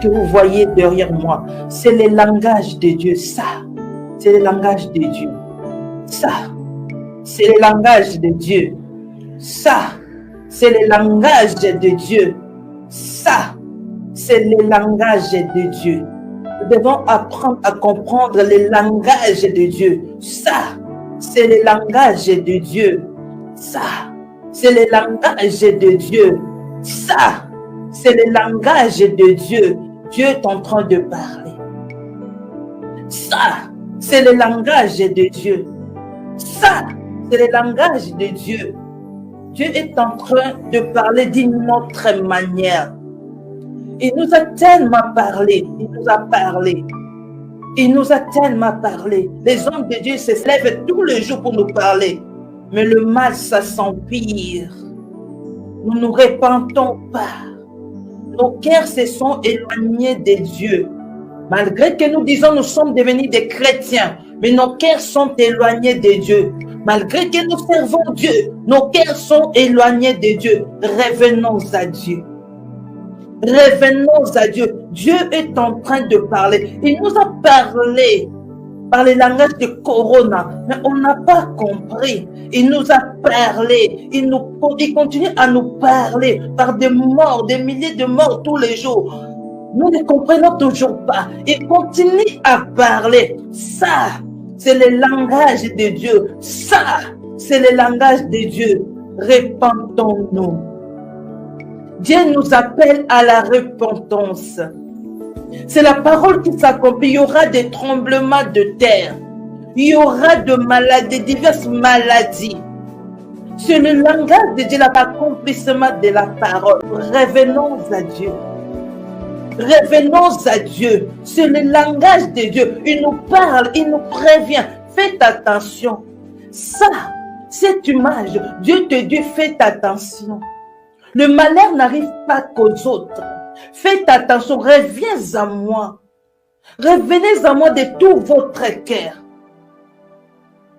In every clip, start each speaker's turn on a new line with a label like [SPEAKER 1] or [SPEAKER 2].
[SPEAKER 1] que vous voyez derrière moi, c'est le langage de Dieu. Ça, c'est le langage de Dieu. Ça, c'est le langage de Dieu. Ça, c'est le langage de Dieu. Ça, c'est le langage de Dieu. Nous devons apprendre à comprendre le langage de Dieu. Ça, c'est le langage de Dieu. Ça, c'est le langage de Dieu. Ça, c'est le langage de Dieu. Dieu est en train de parler. Ça, c'est le langage de Dieu. Ça, c'est le langage de Dieu. Dieu est en train de parler d'une autre manière. Il nous a tellement parlé. Il nous a parlé. Il nous a tellement parlé. Les hommes de Dieu se lèvent tous les jours pour nous parler. Mais le mal, ça s'empire. Nous ne nous repentons pas. Nos cœurs se sont éloignés de Dieu. Malgré que nous disons nous sommes devenus des chrétiens, mais nos cœurs sont éloignés de Dieu. Malgré que nous servons Dieu, nos cœurs sont éloignés de Dieu. Revenons à Dieu. Revenons à Dieu. Dieu est en train de parler. Il nous a parlé par le langage de Corona, mais on n'a pas compris. Il nous a parlé. Il continue à nous parler par des morts, des milliers de morts tous les jours. Nous ne comprenons toujours pas. Il continue à parler. Ça, c'est le langage de Dieu. Ça, c'est le langage de Dieu. Repentons-nous. Dieu nous appelle à la repentance. C'est la parole qui s'accomplit. Il y aura des tremblements de terre. Il y aura de maladies, diverses maladies. C'est le langage de Dieu, l'accomplissement de la parole. Revenons à Dieu. Revenons à Dieu. C'est le langage de Dieu. Il nous parle, il nous prévient. Faites attention. Ça, cette image, Dieu te dit, faites attention. Le malheur n'arrive pas qu'aux autres. Faites attention, reviens à moi. Revenez à moi de tout votre cœur.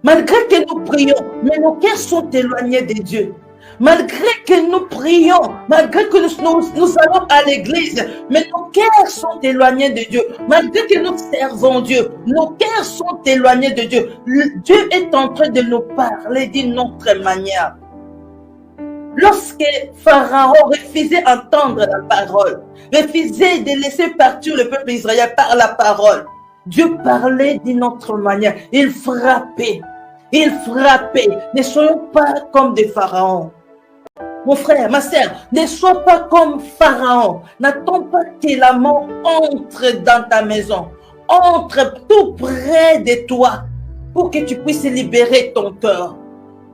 [SPEAKER 1] Malgré que nous prions, mais nos cœurs sont éloignés de Dieu. Malgré que nous prions, malgré que nous allons à l'église, mais nos cœurs sont éloignés de Dieu. Malgré que nous servons Dieu, nos cœurs sont éloignés de Dieu. Dieu est en train de nous parler d'une autre manière. Lorsque Pharaon refusait d'entendre la parole, refusait de laisser partir le peuple d'Israël par la parole, Dieu parlait d'une autre manière. Il frappait. Il frappait. Ne soyons pas comme des pharaons. Mon frère, ma sœur, ne sois pas comme Pharaon. N'attends pas que la mort entre dans ta maison, entre tout près de toi pour que tu puisses libérer ton cœur.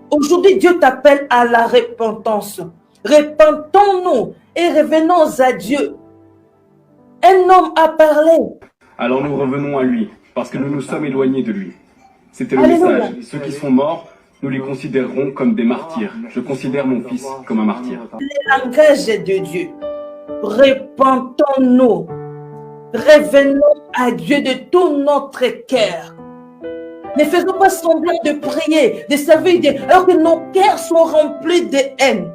[SPEAKER 1] Aujourd'hui, Dieu t'appelle à la repentance. Repentons-nous et revenons à Dieu. Un homme a parlé.
[SPEAKER 2] Alors nous revenons à lui, parce que nous nous sommes éloignés de lui. C'était le
[SPEAKER 1] Alléluia.
[SPEAKER 2] message. Ceux qui sont morts, nous les considérerons comme des martyrs. Je considère mon fils comme un martyr.
[SPEAKER 1] Le langage de Dieu. Repentons-nous. Revenons à Dieu de tout notre cœur. Ne faisons pas semblant de prier, de servir Dieu, alors que nos cœurs sont remplis de haine.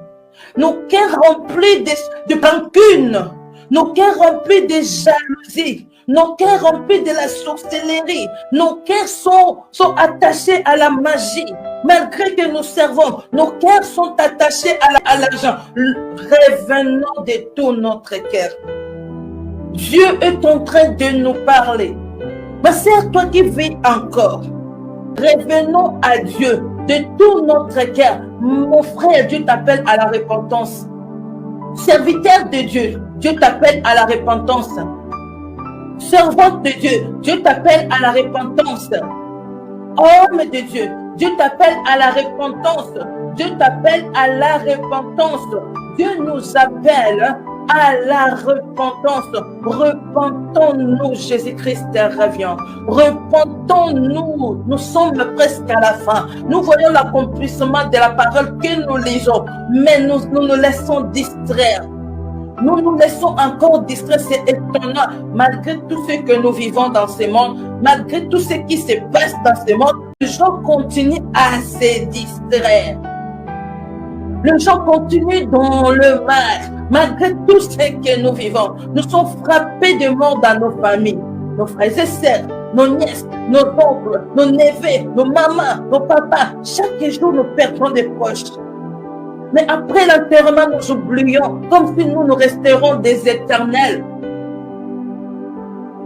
[SPEAKER 1] Nos cœurs remplis de rancune. Nos cœurs remplis de jalousie. Nos cœurs remplis de la sorcellerie. Nos cœurs sont attachés à la magie. Malgré que nous servons, nos cœurs sont attachés à l'argent. Revenons de tout notre cœur. Dieu est en train de nous parler. Ma sœur, toi qui vis encore, revenons à Dieu de tout notre cœur. Mon frère, Dieu t'appelle à la repentance. Serviteur de Dieu, Dieu t'appelle à la repentance. Servante de Dieu, Dieu t'appelle à la repentance. Homme de Dieu, Dieu t'appelle à la repentance. Dieu t'appelle à la repentance. Dieu nous appelle à la repentance. Repentons-nous, Jésus-Christ revient. Repentons-nous, nous sommes presque à la fin. Nous voyons l'accomplissement de la parole que nous lisons, mais nous nous laissons distraire. Nous nous laissons encore distraire, c'est étonnant. Malgré tout ce que nous vivons dans ce monde, malgré tout ce qui se passe dans ce monde, les gens continuent à se distraire. Les gens continuent dans le mal. Malgré tout ce que nous vivons, nous sommes frappés de mort dans nos familles, nos frères et sœurs, nos nièces, nos oncles, nos neveux, nos mamans, nos papas. Chaque jour, nous perdons des proches. Mais après l'enterrement, nous oublions, comme si nous resterons des éternels.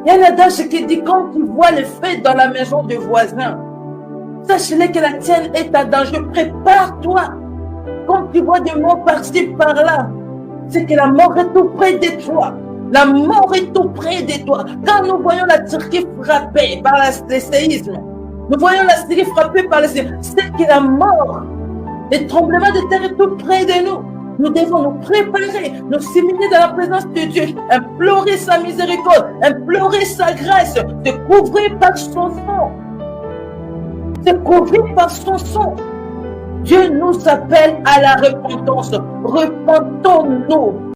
[SPEAKER 1] Il y a un adage qui dit, quand tu vois le feu dans la maison du voisin, sache-le que la tienne est en danger. Prépare-toi. Quand tu vois des morts par-ci, par-là, c'est que la mort est tout près de toi. La mort est tout près de toi. Quand nous voyons la Turquie frappée par le séisme, nous voyons la Syrie frappée par le séisme, c'est que la mort, le tremblement de terre est tout près de nous. Nous devons nous préparer, nous s'immiscer dans la présence de Dieu, implorer sa miséricorde, implorer sa grâce, se couvrir par son sang. Se couvrir par son sang. Dieu nous appelle à la repentance. Repentons-nous.